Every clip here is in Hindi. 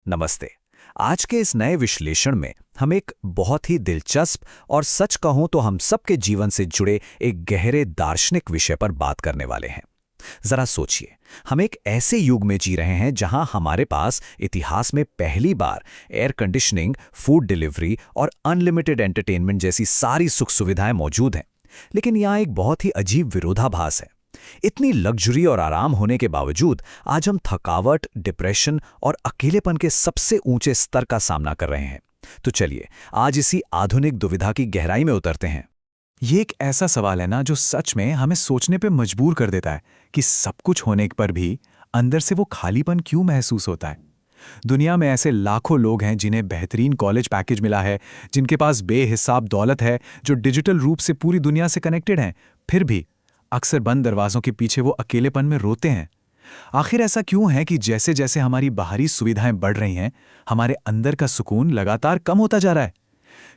नमस्ते। आज के इस नए विश्लेषण में हम एक बहुत ही दिलचस्प और सच कहूं तो हम सबके जीवन से जुड़े एक गहरे दार्शनिक विषय पर बात करने वाले हैं। जरा सोचिए, हम एक ऐसे युग में जी रहे हैं जहां हमारे पास इतिहास में पहली बार एयर कंडीशनिंग, फूड डिलीवरी और अनलिमिटेड एंटरटेनमेंट जैसी सारी सुख सुविधाएं मौजूद हैं। लेकिन यहाँ एक बहुत ही अजीब विरोधाभास है। इतनी लग्जरी और आराम होने के बावजूद आज हम थकावट, डिप्रेशन और अकेलेपन के सबसे ऊंचे स्तर का सामना कर रहे हैं। तो चलिए आज इसी आधुनिक दुविधा की गहराई में उतरते हैं। ये एक ऐसा सवाल है ना जो सच में हमें सोचने पे मजबूर कर देता है कि सब कुछ होने पर भी अंदर से वो खालीपन क्यों महसूस होता है। दुनिया में ऐसे लाखों लोग हैं जिन्हें बेहतरीन कॉलेज पैकेज मिला है, जिनके पास बेहिसाब दौलत है, जो डिजिटल रूप से पूरी दुनिया से कनेक्टेड हैं, फिर भी अक्सर बंद दरवाजों के पीछे वो अकेलेपन में रोते हैं। आखिर ऐसा क्यों है कि जैसे जैसे हमारी बाहरी सुविधाएं बढ़ रही हैं, हमारे अंदर का सुकून लगातार कम होता जा रहा है?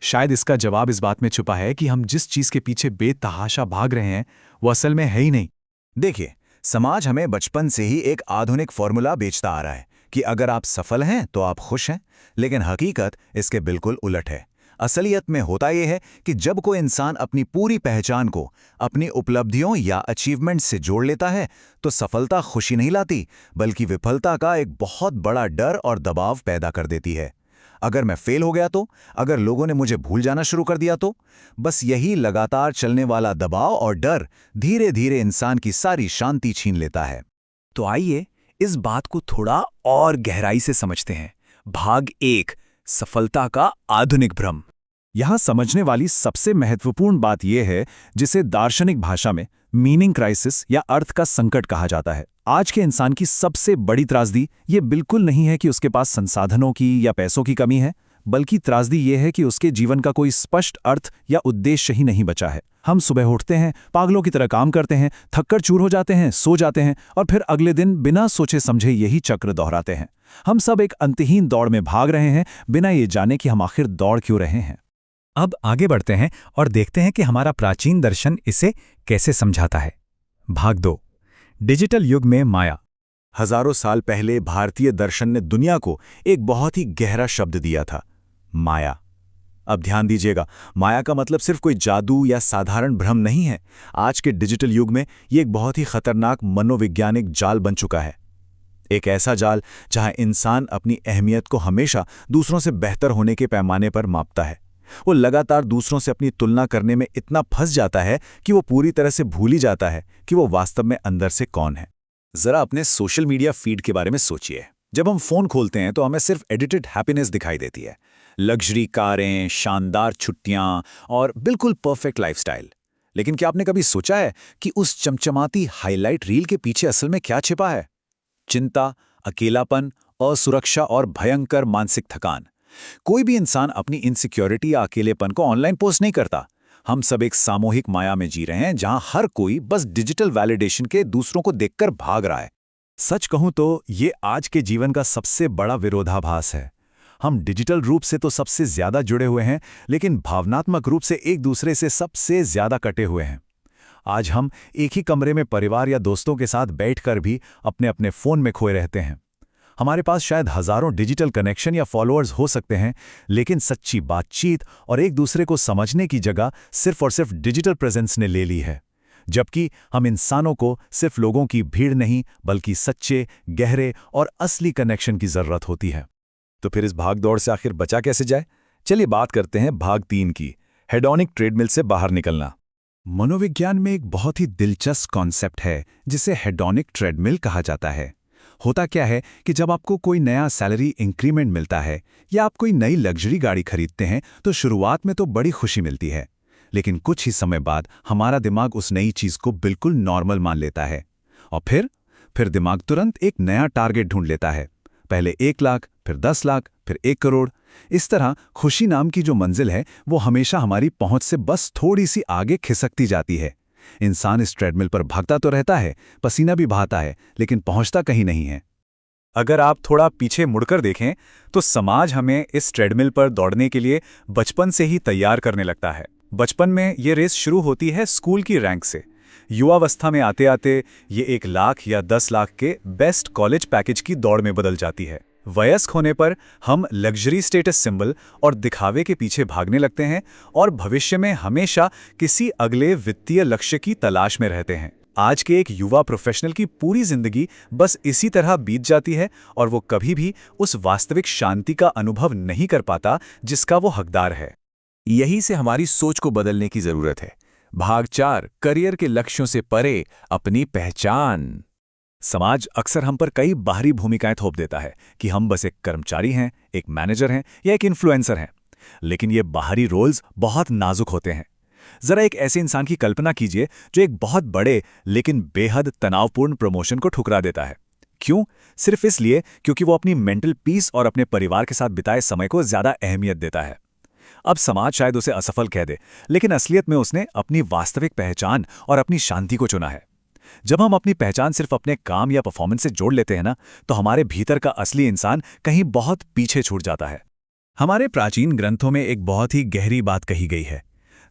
शायद इसका जवाब इस बात में छुपा है कि हम जिस चीज के पीछे बेतहाशा भाग रहे हैं वो असल में है ही नहीं। देखिए, समाज हमें बचपन से ही एक आधुनिक फॉर्मूला बेचता आ रहा है कि अगर आप सफल हैं तो आप खुश हैं, लेकिन हकीकत इसके बिल्कुल उलट है। असलियत में होता यह है कि जब कोई इंसान अपनी पूरी पहचान को अपनी उपलब्धियों या अचीवमेंट से जोड़ लेता है, तो सफलता खुशी नहीं लाती, बल्कि विफलता का एक बहुत बड़ा डर और दबाव पैदा कर देती है। अगर मैं फेल हो गया तो, अगर लोगों ने मुझे भूल जाना शुरू कर दिया तो, बस यही लगातार चलने वाला दबाव और डर धीरे धीरे इंसान की सारी शांति छीन लेता है। तो आइए इस बात को थोड़ा और गहराई से समझते हैं। भाग 1, सफलता का आधुनिक भ्रम। यहां समझने वाली सबसे महत्वपूर्ण बात यह है जिसे दार्शनिक भाषा में मीनिंग क्राइसिस या अर्थ का संकट कहा जाता है। आज के इंसान की सबसे बड़ी त्रासदी ये बिल्कुल नहीं है कि उसके पास संसाधनों की या पैसों की कमी है, बल्कि त्रासदी ये है कि उसके जीवन का कोई स्पष्ट अर्थ या उद्देश्य ही नहीं बचा है। हम सुबह उठते हैं, पागलों की तरह काम करते हैं, थककर चूर हो जाते हैं, सो जाते हैं और फिर अगले दिन बिना सोचे समझे यही चक्र दोहराते हैं। हम सब एक अंतहीन दौड़ में भाग रहे हैं, बिना ये जाने कि हम आखिर दौड़ क्यों रहे हैं। अब आगे बढ़ते हैं और देखते हैं कि हमारा प्राचीन दर्शन इसे कैसे समझाता है। भाग 2, डिजिटल युग में माया। हजारों साल पहले भारतीय दर्शन ने दुनिया को एक बहुत ही गहरा शब्द दिया था, माया। अब ध्यान दीजिएगा, माया का मतलब सिर्फ कोई जादू या साधारण भ्रम नहीं है। आज के डिजिटल युग में ये एक बहुत ही खतरनाक मनोवैज्ञानिक जाल बन चुका है। एक ऐसा जाल जहां इंसान अपनी अहमियत को हमेशा दूसरों से बेहतर होने के पैमाने पर मापता है। वो लगातार दूसरों से अपनी तुलना करने में इतना फंस जाता है कि वो पूरी तरह से भूल ही जाता है कि वो वास्तव में अंदर से कौन है। जरा अपने सोशल मीडिया फीड के बारे में सोचिए। जब हम फोन खोलते हैं तो हमें सिर्फ एडिटेड हैप्पीनेस दिखाई देती है, लग्जरी कारें, शानदार छुट्टियां और बिल्कुल परफेक्ट लाइफस्टाइल। लेकिन क्या आपने कभी सोचा है कि उस चमचमाती हाईलाइट रील के पीछे असल में क्या छिपा है? चिंता, अकेलापन, असुरक्षा और भयंकर मानसिक थकान। कोई भी इंसान अपनी इनसिक्योरिटी या अकेलेपन को ऑनलाइन पोस्ट नहीं करता। हम सब एक सामूहिक माया में जी रहे हैं जहां हर कोई बस डिजिटल वैलिडेशन के दूसरों को देखकर भाग रहा है। सच कहूं तो ये आज के जीवन का सबसे बड़ा विरोधाभास है। हम डिजिटल रूप से तो सबसे ज्यादा जुड़े हुए हैं, लेकिन भावनात्मक रूप से एक दूसरे से सबसे ज्यादा कटे हुए हैं। आज हम एक ही कमरे में परिवार या दोस्तों के साथ बैठकर भी अपने अपने फोन में खोए रहते हैं। हमारे पास शायद हजारों डिजिटल कनेक्शन या फॉलोअर्स हो सकते हैं, लेकिन सच्ची बातचीत और एक दूसरे को समझने की जगह सिर्फ और सिर्फ डिजिटल प्रेजेंस ने ले ली है। जबकि हम इंसानों को सिर्फ लोगों की भीड़ नहीं, बल्कि सच्चे, गहरे और असली कनेक्शन की जरूरत होती है। तो फिर इस भागदौड़ से आखिर बचा कैसे जाए? चलिए बात करते हैं भाग 3 की, हेडोनिक ट्रेडमिल से बाहर निकलना। मनोविज्ञान में एक बहुत ही दिलचस्प कॉन्सेप्ट है जिसे हेडोनिक ट्रेडमिल कहा जाता है। होता क्या है कि जब आपको कोई नया सैलरी इंक्रीमेंट मिलता है या आप कोई नई लग्जरी गाड़ी खरीदते हैं तो शुरुआत में तो बड़ी खुशी मिलती है, लेकिन कुछ ही समय बाद हमारा दिमाग उस नई चीज को बिल्कुल नॉर्मल मान लेता है और फिर दिमाग तुरंत एक नया टारगेट ढूंढ लेता है। पहले 1 लाख, फिर 10 लाख, फिर 1 करोड़। इस तरह खुशी नाम की जो मंजिल है वो हमेशा हमारी पहुंच से बस थोड़ी सी आगे खिसकती जाती है। इंसान इस ट्रेडमिल पर भागता तो रहता है, पसीना भी बहाता है, लेकिन पहुंचता कहीं नहीं है। अगर आप थोड़ा पीछे मुड़कर देखें तो समाज हमें इस ट्रेडमिल पर दौड़ने के लिए बचपन से ही तैयार करने लगता है। बचपन में ये रेस शुरू होती है स्कूल की रैंक से। युवावस्था में आते आते ये 1 लाख या 10 लाख के बेस्ट कॉलेज पैकेज की दौड़ में बदल जाती है। वयस्क होने पर हम लग्जरी स्टेटस सिंबल और दिखावे के पीछे भागने लगते हैं और भविष्य में हमेशा किसी अगले वित्तीय लक्ष्य की तलाश में रहते हैं। आज के एक युवा प्रोफेशनल की पूरी जिंदगी बस इसी तरह बीत जाती है और वो कभी भी उस वास्तविक शांति का अनुभव नहीं कर पाता जिसका वो हकदार है। यही से हमारी सोच को बदलने की जरूरत है। भाग 4, करियर के लक्ष्यों से परे अपनी पहचान। समाज अक्सर हम पर कई बाहरी भूमिकाएं थोप देता है कि हम बस एक कर्मचारी हैं, एक मैनेजर हैं या एक इन्फ्लुएंसर हैं। लेकिन ये बाहरी रोल्स बहुत नाजुक होते हैं। जरा एक ऐसे इंसान की कल्पना कीजिए जो एक बहुत बड़े लेकिन बेहद तनावपूर्ण प्रमोशन को ठुकरा देता है। क्यों? सिर्फ इसलिए क्योंकि वो अपनी मेंटल पीस और अपने परिवार के साथ बिताए समय को ज्यादा अहमियत देता है। अब समाज शायद उसे असफल कह दे, लेकिन असलियत में उसने अपनी वास्तविक पहचान और अपनी शांति को चुना है। जब हम अपनी पहचान सिर्फ अपने काम या परफॉर्मेंस से जोड़ लेते हैं ना, तो हमारे भीतर का असली इंसान कहीं बहुत पीछे छूट जाता है। हमारे प्राचीन ग्रंथों में एक बहुत ही गहरी बात कही गई है,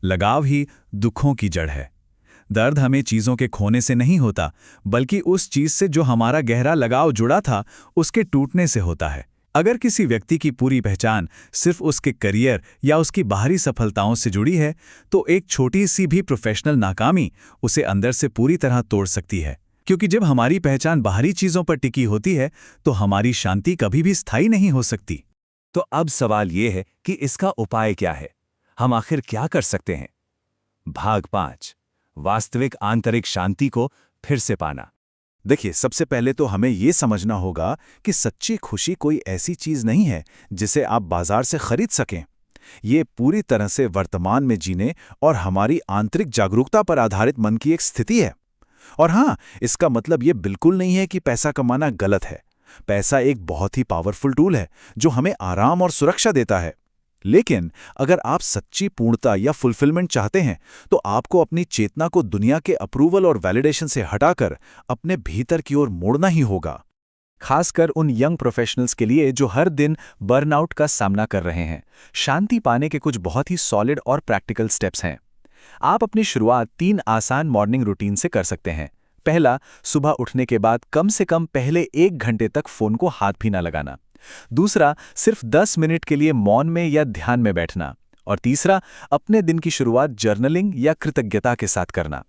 लगाव ही दुखों की जड़ है। दर्द हमें चीज़ों के खोने से नहीं होता, बल्कि उस चीज़ से जो हमारा गहरा लगाव जुड़ा था उसके टूटने से होता है। अगर किसी व्यक्ति की पूरी पहचान सिर्फ उसके करियर या उसकी बाहरी सफलताओं से जुड़ी है, तो एक छोटी सी भी प्रोफेशनल नाकामी उसे अंदर से पूरी तरह तोड़ सकती है। क्योंकि जब हमारी पहचान बाहरी चीज़ों पर टिकी होती है, तो हमारी शांति कभी भी स्थायी नहीं हो सकती। तो अब सवाल ये है कि इसका उपाय क्या है? हम आखिर क्या कर सकते हैं? भाग 5, वास्तविक आंतरिक शांति को फिर से पाना। देखिए, सबसे पहले तो हमें ये समझना होगा कि सच्ची खुशी कोई ऐसी चीज़ नहीं है जिसे आप बाजार से खरीद सकें। ये पूरी तरह से वर्तमान में जीने और हमारी आंतरिक जागरूकता पर आधारित मन की एक स्थिति है। और हाँ, इसका मतलब ये बिल्कुल नहीं है कि पैसा कमाना गलत है। पैसा एक बहुत ही पावरफुल टूल है जो हमें आराम और सुरक्षा देता है। लेकिन अगर आप सच्ची पूर्णता या फुलफिलमेंट चाहते हैं, तो आपको अपनी चेतना को दुनिया के अप्रूवल और वैलिडेशन से हटाकर अपने भीतर की ओर मोड़ना ही होगा। खासकर उन यंग प्रोफेशनल्स के लिए जो हर दिन बर्नआउट का सामना कर रहे हैं, शांति पाने के कुछ बहुत ही सॉलिड और प्रैक्टिकल स्टेप्स हैं। आप अपनी शुरुआत 3 आसान मॉर्निंग रूटीन से कर सकते हैं। पहला, सुबह उठने के बाद कम से कम पहले 1 घंटे तक फोन को हाथ भी ना लगाना। दूसरा, सिर्फ 10 मिनट के लिए मौन में या ध्यान में बैठना। और तीसरा, अपने दिन की शुरुआत जर्नलिंग या कृतज्ञता के साथ करना।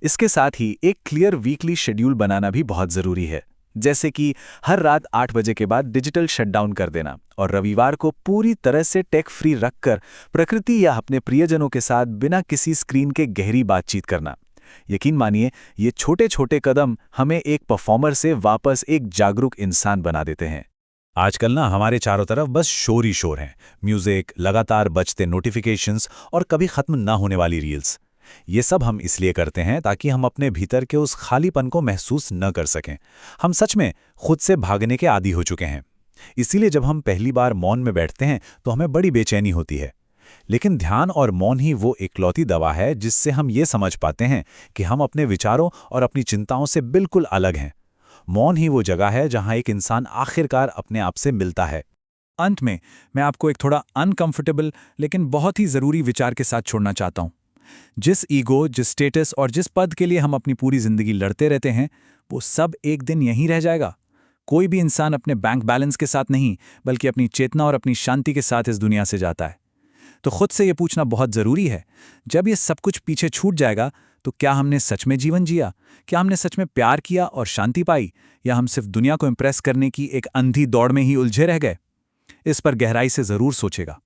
इसके साथ ही एक क्लियर वीकली शेड्यूल बनाना भी बहुत ज़रूरी है, जैसे कि हर रात 8 बजे के बाद डिजिटल शटडाउन कर देना और रविवार को पूरी तरह से टेक फ्री रखकर प्रकृति या अपने प्रियजनों के साथ बिना किसी स्क्रीन के गहरी बातचीत करना। यकीन मानिए, ये छोटे छोटे कदम हमें एक परफॉर्मर से वापस एक जागरूक इंसान बना देते हैं। आजकल ना हमारे चारों तरफ बस शोर ही शोर हैं। म्यूजिक, लगातार बजते नोटिफिकेशंस और कभी खत्म ना होने वाली रील्स। ये सब हम इसलिए करते हैं ताकि हम अपने भीतर के उस खालीपन को महसूस न कर सकें। हम सच में खुद से भागने के आदी हो चुके हैं। इसीलिए जब हम पहली बार मौन में बैठते हैं तो हमें बड़ी बेचैनी होती है। लेकिन ध्यान और मौन ही वो इकलौती दवा है जिससे हम ये समझ पाते हैं कि हम अपने विचारों और अपनी चिंताओं से बिल्कुल अलग हैं। मौन ही वो जगह है जहां एक इंसान आखिरकार अपने आप से मिलता है। अंत में मैं आपको एक थोड़ा अनकंफर्टेबल लेकिन बहुत ही ज़रूरी विचार के साथ छोड़ना चाहता हूं। जिस ईगो, जिस स्टेटस और जिस पद के लिए हम अपनी पूरी जिंदगी लड़ते रहते हैं, वो सब एक दिन यहीं रह जाएगा। कोई भी इंसान अपने बैंक बैलेंस के साथ नहीं, बल्कि अपनी चेतना और अपनी शांति के साथ इस दुनिया से जाता है। तो खुद से ये पूछना बहुत ज़रूरी है, जब ये सब कुछ पीछे छूट जाएगा तो क्या हमने सच में जीवन जिया? क्या हमने सच में प्यार किया और शांति पाई, या हम सिर्फ दुनिया को इम्प्रेस करने की एक अंधी दौड़ में ही उलझे रह गए? इस पर गहराई से ज़रूर सोचेगा।